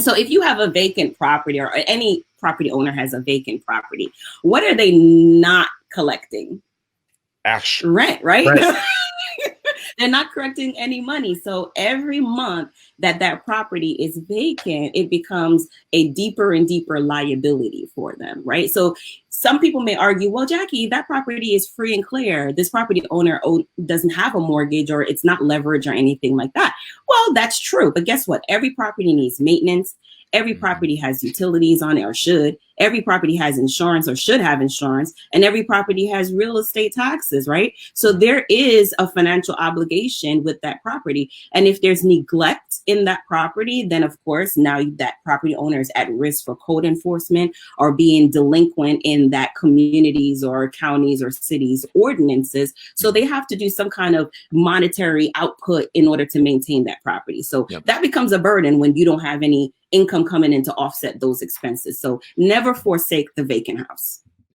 So if you have a vacant property, or any property owner has a vacant property, what are they not collecting? Actually, Rent, right? They're not collecting any money. So every month that that property is vacant, it becomes a deeper and deeper liability for them, right? So some people may argue, well, Jackie, that property is free and clear. This property owner doesn't have a mortgage, or it's not leverage or anything like that. Well, that's true. But guess what? Every property needs maintenance. Every property has utilities on it, or should. Every property has insurance, or should have insurance. And every property has real estate taxes, right? So there is a financial obligation with that property. And if there's neglect in that property, then of course, now that property owner is at risk for code enforcement, or being delinquent in that communities or counties or cities ordinances. So they have to do some kind of monetary output in order to maintain that property. So that becomes a burden when you don't have any income coming in to offset those expenses. So never forsake the vacant house.